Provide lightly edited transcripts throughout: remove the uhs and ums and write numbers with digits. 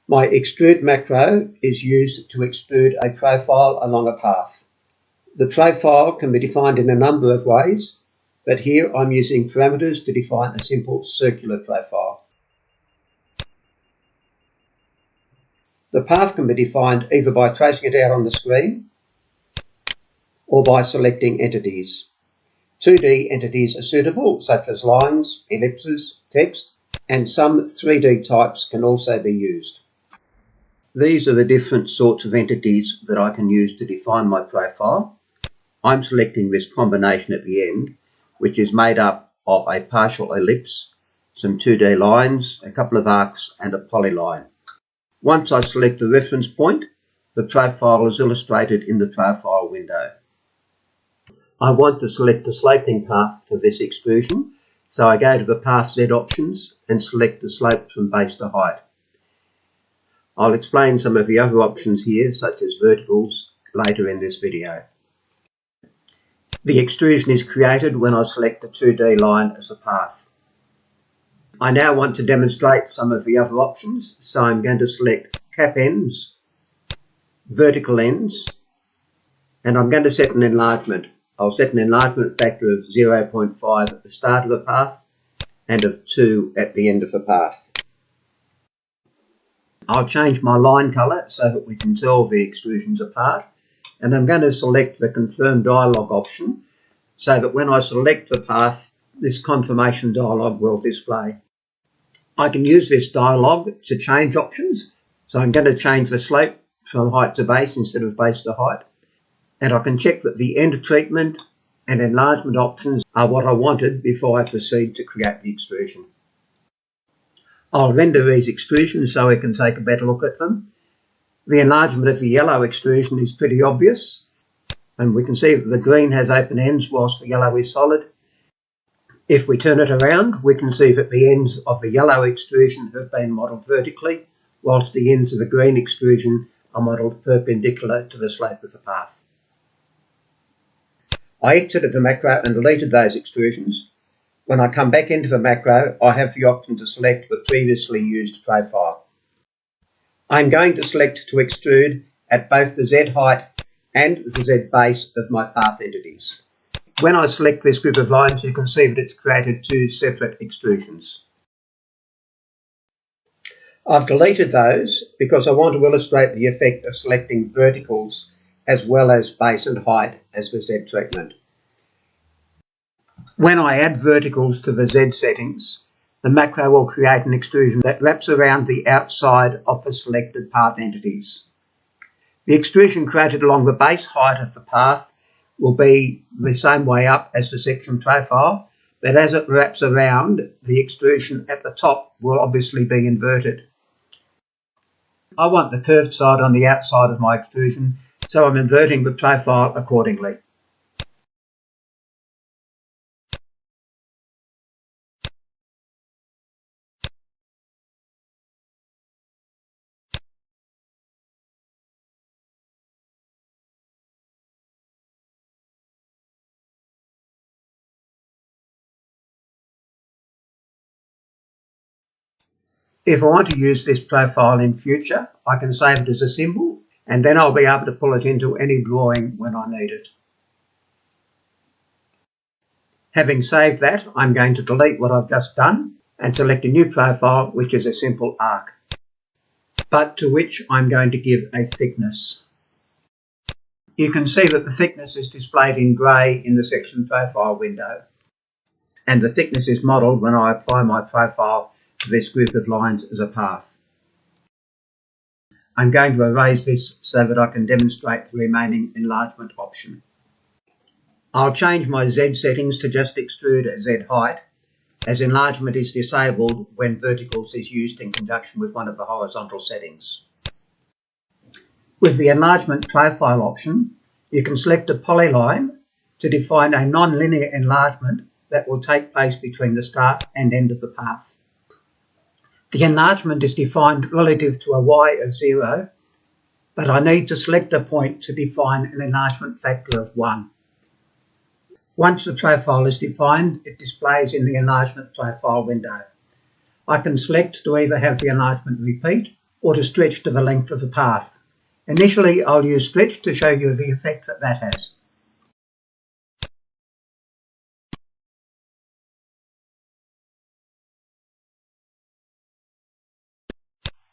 My extrude macro is used to extrude a profile along a path. The profile can be defined in a number of ways, but here I'm using parameters to define a simple circular profile. The path can be defined either by tracing it out on the screen or by selecting entities. 2D entities are suitable, such as lines, ellipses, text, and some 3D types can also be used. These are the different sorts of entities that I can use to define my profile. I'm selecting this combination at the end, which is made up of a partial ellipse, some 2D lines, a couple of arcs, and a polyline. Once I select the reference point, the profile is illustrated in the profile window. I want to select the sloping path for this extrusion, so I go to the Path Z options and select the slope from base to height. I'll explain some of the other options here, such as verticals, later in this video. The extrusion is created when I select the 2D line as a path. I now want to demonstrate some of the other options, so I'm going to select cap ends, vertical ends, and I'm going to set an enlargement. I'll set an enlargement factor of 0.5 at the start of the path and of 2 at the end of the path. I'll change my line colour so that we can tell the extrusions apart, and I'm going to select the confirm dialog option so that when I select the path, this confirmation dialog will display. I can use this dialog to change options, so I'm going to change the slope from height to base instead of base to height, and I can check that the end treatment and enlargement options are what I wanted before I proceed to create the extrusion. I'll render these extrusions so we can take a better look at them. The enlargement of the yellow extrusion is pretty obvious, and we can see that the green has open ends whilst the yellow is solid. If we turn it around, we can see that the ends of the yellow extrusion have been modelled vertically, whilst the ends of the green extrusion are modelled perpendicular to the slope of the path. I exited the macro and deleted those extrusions. When I come back into the macro, I have the option to select the previously used profile. I'm going to select to extrude at both the Z height and the Z base of my path entities. When I select this group of lines, you can see that it's created two separate extrusions. I've deleted those because I want to illustrate the effect of selecting verticals as well as base and height as the Z treatment. When I add verticals to the Z settings, the macro will create an extrusion that wraps around the outside of the selected path entities. The extrusion created along the base height of the path will be the same way up as the section profile, but as it wraps around, the extrusion at the top will obviously be inverted. I want the curved side on the outside of my extrusion, so I'm inverting the profile accordingly. If I want to use this profile in future, I can save it as a symbol, and then I'll be able to pull it into any drawing when I need it. Having saved that, I'm going to delete what I've just done and select a new profile, which is a simple arc, but to which I'm going to give a thickness. You can see that the thickness is displayed in grey in the section profile window, and the thickness is modelled when I apply my profile to this group of lines as a path. I'm going to erase this so that I can demonstrate the remaining enlargement option. I'll change my Z settings to just extrude at Z height, as enlargement is disabled when verticals is used in conjunction with one of the horizontal settings. With the enlargement profile option, you can select a polyline to define a non-linear enlargement that will take place between the start and end of the path. The enlargement is defined relative to a y of 0, but I need to select a point to define an enlargement factor of 1. Once the profile is defined, it displays in the enlargement profile window. I can select to either have the enlargement repeat or to stretch to the length of the path. Initially, I'll use stretch to show you the effect that has.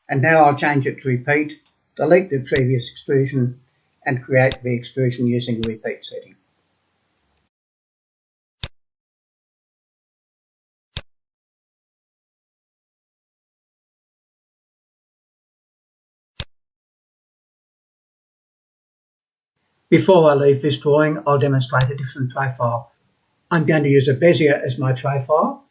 And now I'll change it to repeat, delete the previous extrusion, and create the extrusion using the repeat setting. Before I leave this drawing, I'll demonstrate a different profile. I'm going to use a Bezier as my profile,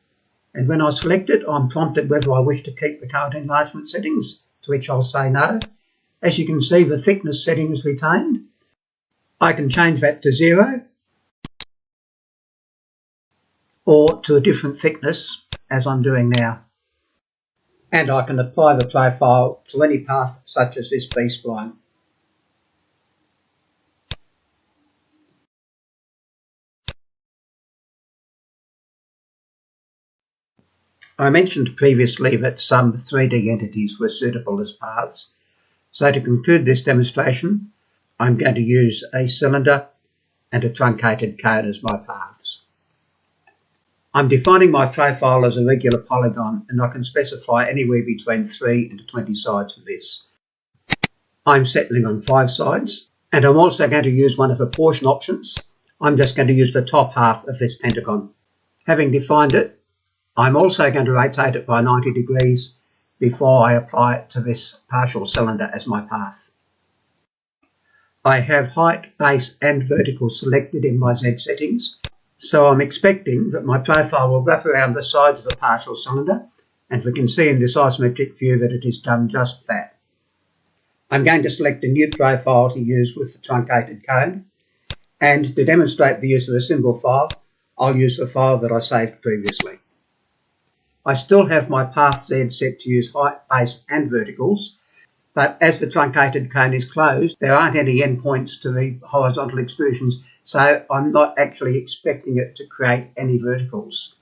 and when I select it, I'm prompted whether I wish to keep the current enlargement settings, to which I'll say no. As you can see, the thickness setting is retained. I can change that to 0 or to a different thickness, as I'm doing now. And I can apply the profile to any path such as this B-spline. I mentioned previously that some 3D entities were suitable as paths. So to conclude this demonstration, I'm going to use a cylinder and a truncated cone as my paths. I'm defining my profile as a regular polygon, and I can specify anywhere between 3 and 20 sides for this. I'm settling on 5 sides, and I'm also going to use one of the portion options. I'm just going to use the top half of this pentagon. Having defined it, I'm also going to rotate it by 90 degrees before I apply it to this partial cylinder as my path. I have height, base and vertical selected in my Z settings, so I'm expecting that my profile will wrap around the sides of the partial cylinder, and we can see in this isometric view that it has done just that. I'm going to select a new profile to use with the truncated cone, and to demonstrate the use of a symbol file, I'll use the file that I saved previously. I still have my path Z set to use height, base and verticals, but as the truncated cone is closed, there aren't any endpoints to the horizontal extrusions, so I'm not actually expecting it to create any verticals.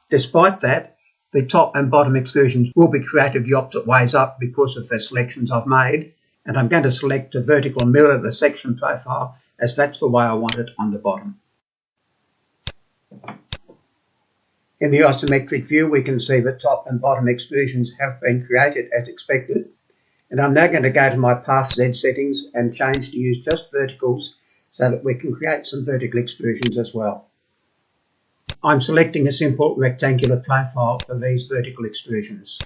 Despite that, the top and bottom extrusions will be created the opposite ways up because of the selections I've made, and I'm going to select a vertical mirror the section profile, as that's the way I want it on the bottom. In the isometric view, we can see the top and bottom extrusions have been created as expected. And I'm now going to go to my Path Z settings and change to use just verticals so that we can create some vertical extrusions as well. I'm selecting a simple rectangular profile for these vertical extrusions.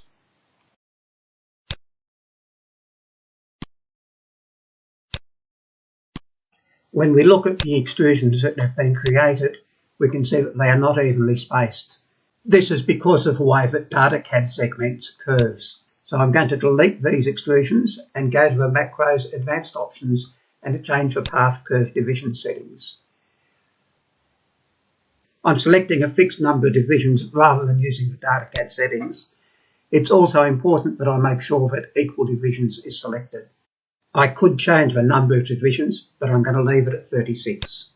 When we look at the extrusions that have been created, we can see that they are not evenly spaced. This is because of the way that DataCAD segments curves. So I'm going to delete these extrusions and go to the macros advanced options and to change the path curve division settings. I'm selecting a fixed number of divisions rather than using the DataCAD settings. It's also important that I make sure that equal divisions is selected. I could change the number of divisions, but I'm going to leave it at 36.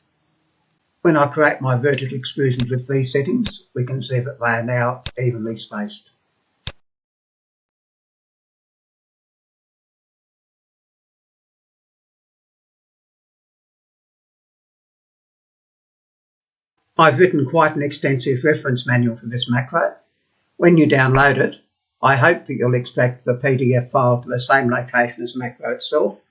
When I create my vertical extrusions with these settings, we can see that they are now evenly spaced. I've written quite an extensive reference manual for this macro. When you download it, I hope that you'll extract the PDF file to the same location as the macro itself.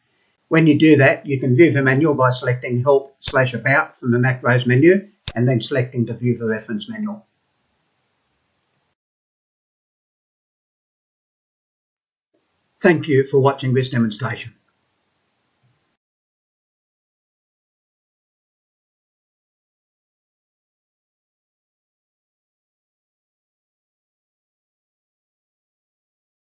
When you do that, you can view the manual by selecting Help/About from the Macros menu and then selecting to view the reference manual. Thank you for watching this demonstration.